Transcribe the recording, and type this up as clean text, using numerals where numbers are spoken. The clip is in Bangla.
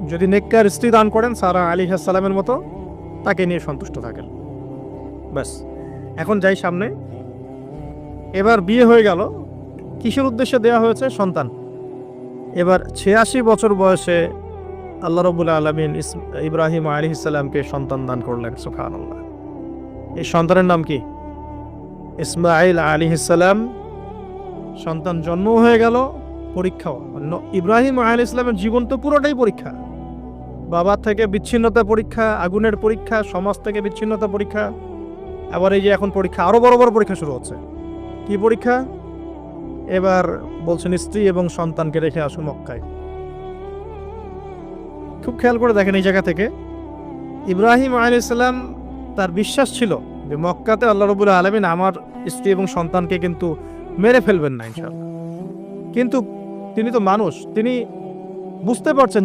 যদি নেককার স্ত্রী দান করেন সারা আলাইহিস সালামের মতো, তাকে নিয়ে সন্তুষ্ট থাকেন। ব্যাস। এখন যাই সামনে। এবার বিয়ে হয়ে গেল, কিসের উদ্দেশ্যে দেওয়া হয়েছে? সন্তান। এবার ৮৬ বছর বয়সে আল্লাহ রাব্বুল আলামিন ইব্রাহিম আলাইহিস সালামকে সন্তান দান করলেন। সুবহানাল্লাহ। এই সন্তানের নাম কি? ইসমাঈল আলাইহিস সালাম। সন্তান জন্ম হয়ে গেল, পরীক্ষাও। ইব্রাহিম আলাইহিস সালামের জীবন তো পুরোটাই পরীক্ষা। বাবা থেকে বিচ্ছিন্নতা পরীক্ষা, আগুনের পরীক্ষা, সমাজ থেকে বিচ্ছিন্নতা পরীক্ষা। আবার এই যে এখন পরীক্ষা, আরো বড় বড় পরীক্ষা শুরু হচ্ছে। কি পরীক্ষা? এবার বলছেন স্ত্রী এবং সন্তানকে রেখে আসুন মক্কায়। খুব খেয়াল করে দেখেন এই জায়গা থেকে, ইব্রাহিম আলাইহিস সালাম তার বিশ্বাস ছিল যে মক্কাতে আল্লাহ রাব্বুল আলামিন আমার স্ত্রী এবং সন্তানকে কিন্তু মেরে ফেলবেন না ইনশাআল্লাহ। কিন্তু তিনি তো মানুষ, তিনি বুঝতে পারছেন